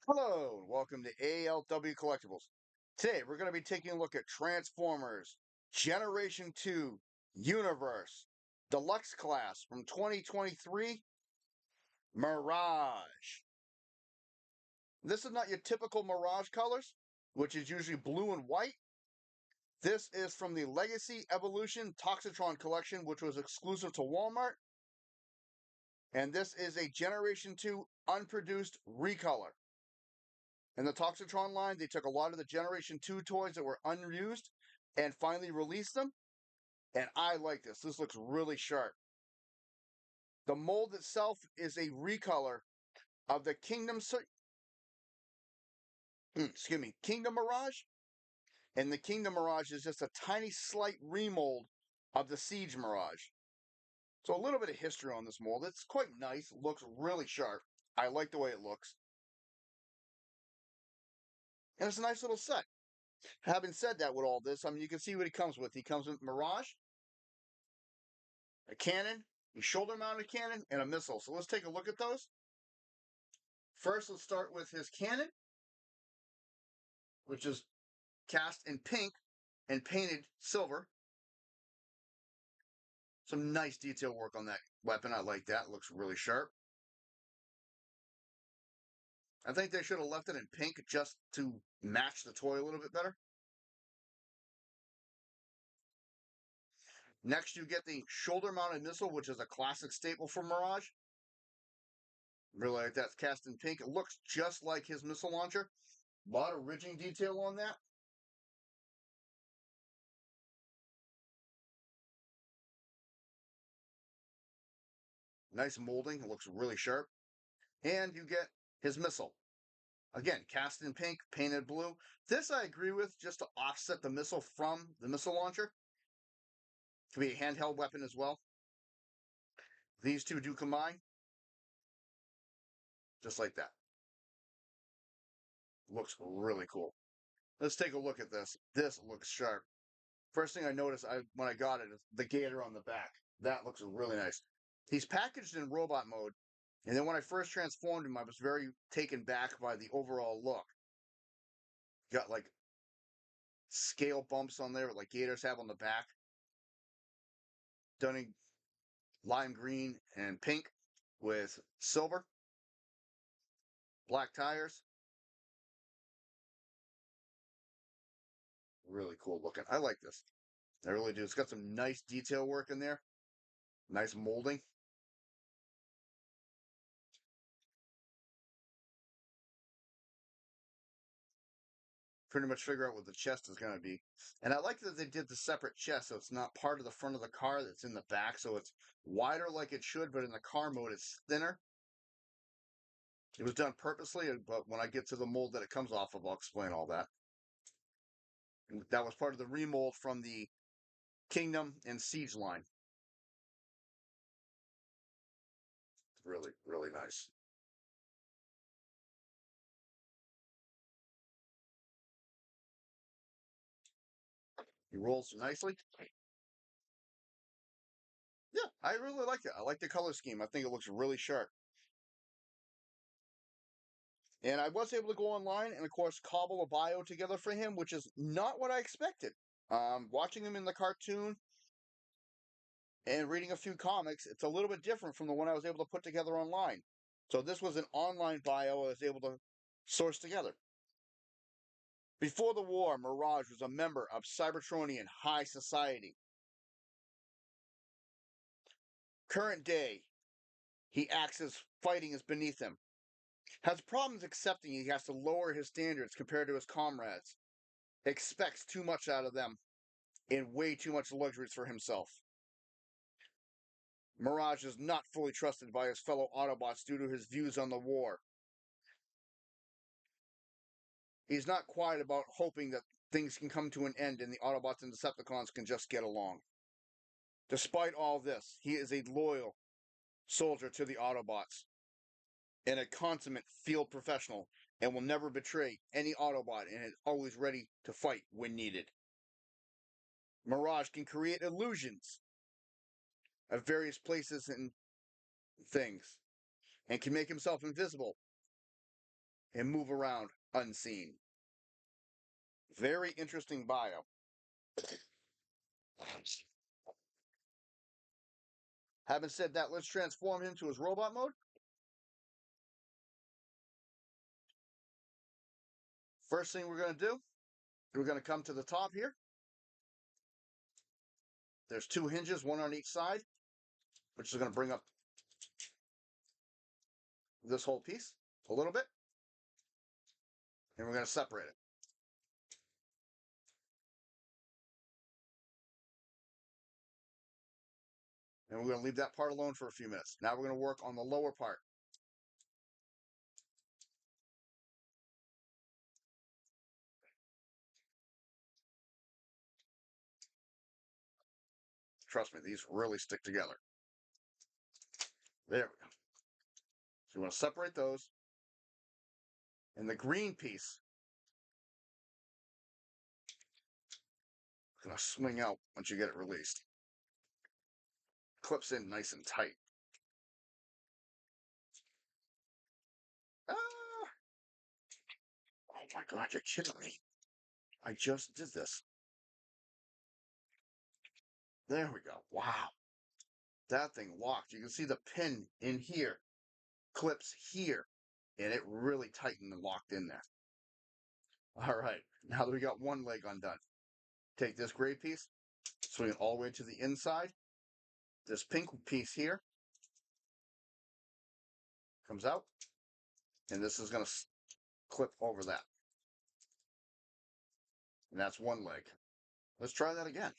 Hello, and welcome to ALW Collectibles. Today, we're going to be taking a look at Transformers Generation 2 Universe Deluxe Class from 2023 Mirage. This is not your typical Mirage colors, which is usually blue and white. This is from the Legacy Evolution Toxitron collection, which was exclusive to Walmart. And this is a Generation 2 unproduced recolor. In the Toxitron line, they took a lot of the Generation 2 toys that were unused and finally released them. And I like this. This looks really sharp. The mold itself is a recolor of the Kingdom Mirage. And the Kingdom Mirage is just a tiny slight remold of the Siege Mirage. So a little bit of history on this mold. It's quite nice. It looks really sharp. I like the way it looks. And it's a nice little set. Having said that, with all this, I mean, you can see what he comes with. He comes with Mirage, a cannon, a shoulder-mounted cannon, and a missile. So let's take a look at those. First, let's start with his cannon, which is cast in pink and painted silver. Some nice detail work on that weapon. I like that. It looks really sharp. I think they should have left it in pink just to match the toy a little bit better. Next, you get the shoulder-mounted missile, which is a classic staple for Mirage. Really like that's cast in pink. It looks just like his missile launcher. A lot of ridging detail on that. Nice molding. It looks really sharp. And you get his missile. Again, cast in pink, painted blue. This I agree with, just to offset the missile from the missile launcher. Could be a handheld weapon as well. These two do combine, just like that. Looks really cool. Let's take a look at this. This looks sharp. First thing I noticed when I got it is the gator on the back. That looks really nice. He's packaged in robot mode, and then when I first transformed him, I was very taken back by the overall look. Got like scale bumps on there, like gators have on the back. Done in lime green and pink with silver, black tires. Really cool looking. I like this. I really do. It's got some nice detail work in there. Nice molding. Pretty much figure out what the chest is going to be. And I like that they did the separate chest, so it's not part of the front of the car that's in the back, so it's wider like it should, but in the car mode it's thinner. It was done purposely, but when I get to the mold that it comes off of, I'll explain all that. And that was part of the remold from the Kingdom and Siege line. Really, really nice. He rolls nicely. Yeah, I really like it. I like the color scheme. I think it looks really sharp. And I was able to go online and, of course, cobble a bio together for him, which is not what I expected. Watching him in the cartoon and reading a few comics, it's a little bit different from the one I was able to put together online. So this was an online bio I was able to source together. Before the war, Mirage was a member of Cybertronian high society. Current day, he acts as fighting is beneath him. Has problems accepting he has to lower his standards compared to his comrades. Expects too much out of them and way too much luxuries for himself. Mirage is not fully trusted by his fellow Autobots due to his views on the war. He's not quiet about hoping that things can come to an end and the Autobots and Decepticons can just get along. Despite all this, he is a loyal soldier to the Autobots and a consummate field professional and will never betray any Autobot and is always ready to fight when needed. Mirage can create illusions of various places and things and can make himself invisible and move around unseen. Very interesting bio. Having said that, let's transform him to his robot mode. First thing we're going to do, we're going to come to the top here. There's two hinges, one on each side, which is going to bring up this whole piece a little bit. And we're going to separate it. And we're going to leave that part alone for a few minutes. Now we're going to work on the lower part. Trust me, these really stick together. There we go. So you want to separate those. And the green piece is going to swing out once you get it released. Clips in nice and tight. Ah! Oh my God, you're kidding me. I just did this. There we go. Wow. That thing locked. You can see the pin in here, clips here, and it really tightened and locked in there. All right. Now that we got one leg undone, take this gray piece, swing it all the way to the inside. This pink piece here comes out, and this is going to clip over that. And that's one leg. Let's try that again.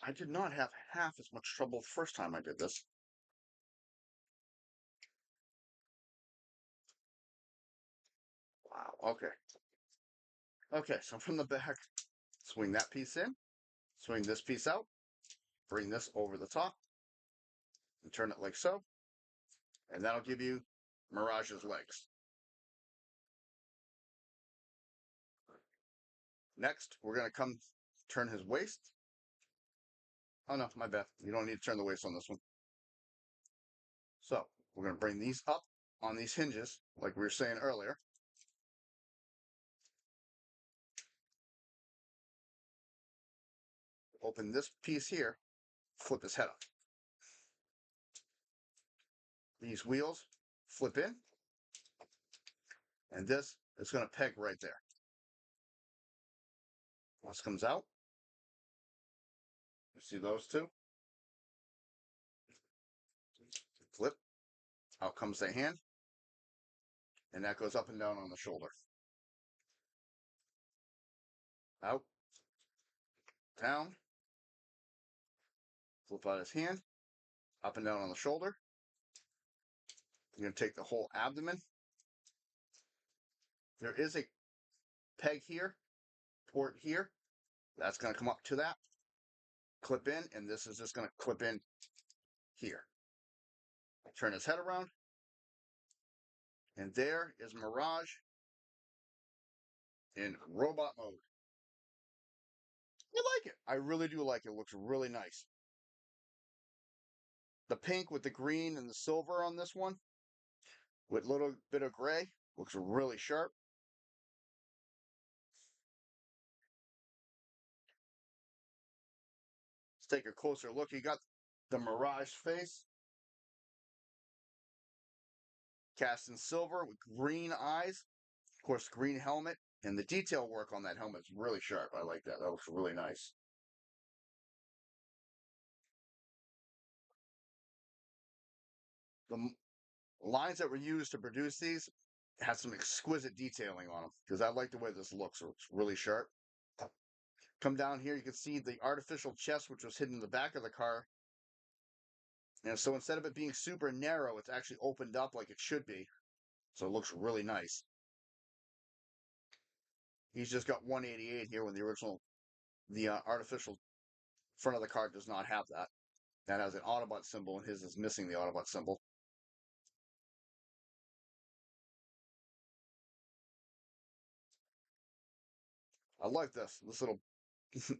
I did not have half as much trouble the first time I did this. Wow, okay. Okay, so from the back, swing that piece in, swing this piece out, bring this over the top, and turn it like so. And that'll give you Mirage's legs. Next, we're going to come turn his waist. Oh no, my bad. You don't need to turn the waist on this one. So we're going to bring these up on these hinges, like we were saying earlier. Open this piece here, flip his head up. These wheels flip in, and this is going to peg right there. Once comes out, you see those two? Flip, out comes the hand, and that goes up and down on the shoulder. Out, down, flip out his hand, up and down on the shoulder. You're going to take the whole abdomen. There is a peg here, port here. That's going to come up to that, clip in, and this is just going to clip in here. Turn his head around, and there is Mirage in robot mode. I like it. I really do like it. It looks really nice. The pink with the green and the silver on this one, with a little bit of gray, looks really sharp. Let's take a closer look. You got the Mirage face, cast in silver with green eyes. Of course, green helmet. And the detail work on that helmet is really sharp. I like that. That looks really nice. The lines that were used to produce these had some exquisite detailing on them because I like the way this looks. It's really sharp. Come down here, you can see the artificial chest, which was hidden in the back of the car. And so instead of it being super narrow, it's actually opened up like it should be. So it looks really nice. He's just got 188 here when the original, the artificial front of the car does not have that. That has an Autobot symbol, and his is missing the Autobot symbol. I like this little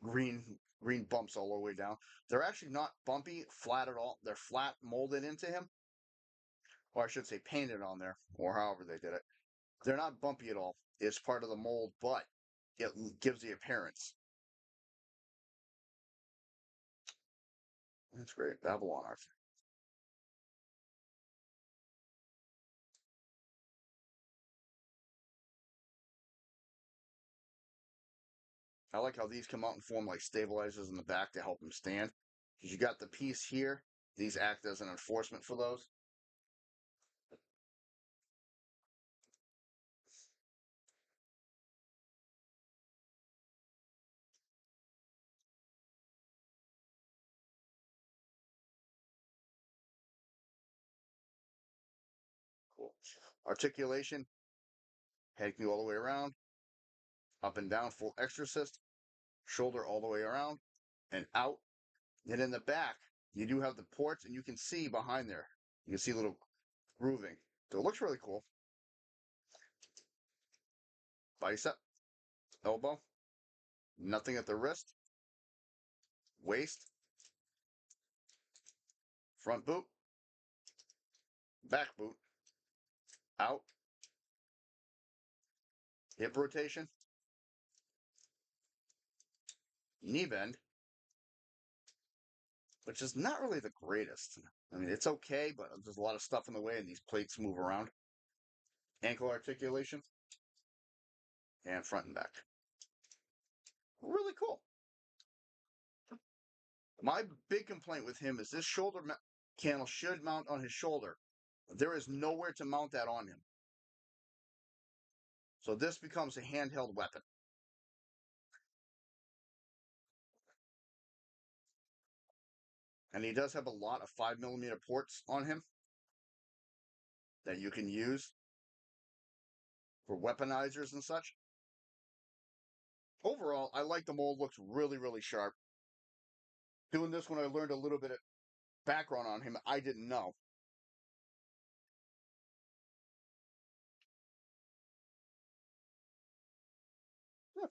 green green bumps all the way down. They're actually not bumpy, flat at all. They're flat molded into him, or I should say painted on there, or however they did it. They're not bumpy at all. It's part of the mold, but it gives the appearance. That's great. Babylon art. I like how these come out and form like stabilizers in the back to help them stand. Because you got the piece here. These act as an enforcement for those. Cool. Articulation, head all the way around, up and down, full exorcist, shoulder all the way around and out. And in the back, you do have the ports, and you can see behind there. You can see a little grooving. So it looks really cool. Bicep, elbow, nothing at the wrist, waist, front boot, back boot, out, hip rotation, knee bend, which is not really the greatest. I mean, it's okay, but there's a lot of stuff in the way, and these plates move around. Ankle articulation, and front and back. Really cool. My big complaint with him is this shoulder candle should mount on his shoulder. There is nowhere to mount that on him. So this becomes a handheld weapon. And he does have a lot of 5mm ports on him that you can use for weaponizers and such. Overall, I like the mold. Looks really, really sharp. Doing this when I learned a little bit of background on him, I didn't know. Yeah.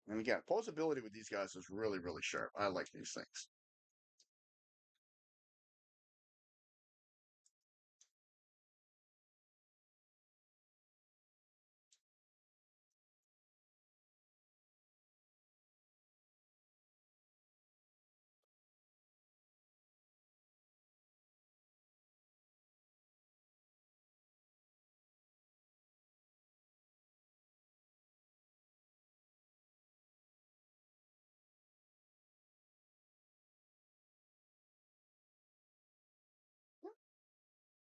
And again, posability with these guys is really, really sharp. I like these things.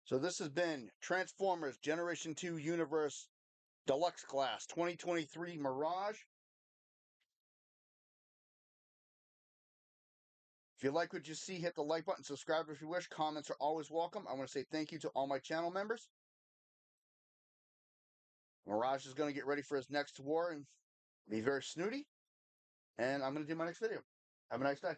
So this has been Transformers Generation 2 Universe Deluxe Class 2023 Mirage. If you like what you see, hit the like button, subscribe if you wish. Comments are always welcome. I want to say thank you to all my channel members. Mirage is going to get ready for his next war and be very snooty. And I'm going to do my next video. Have a nice day.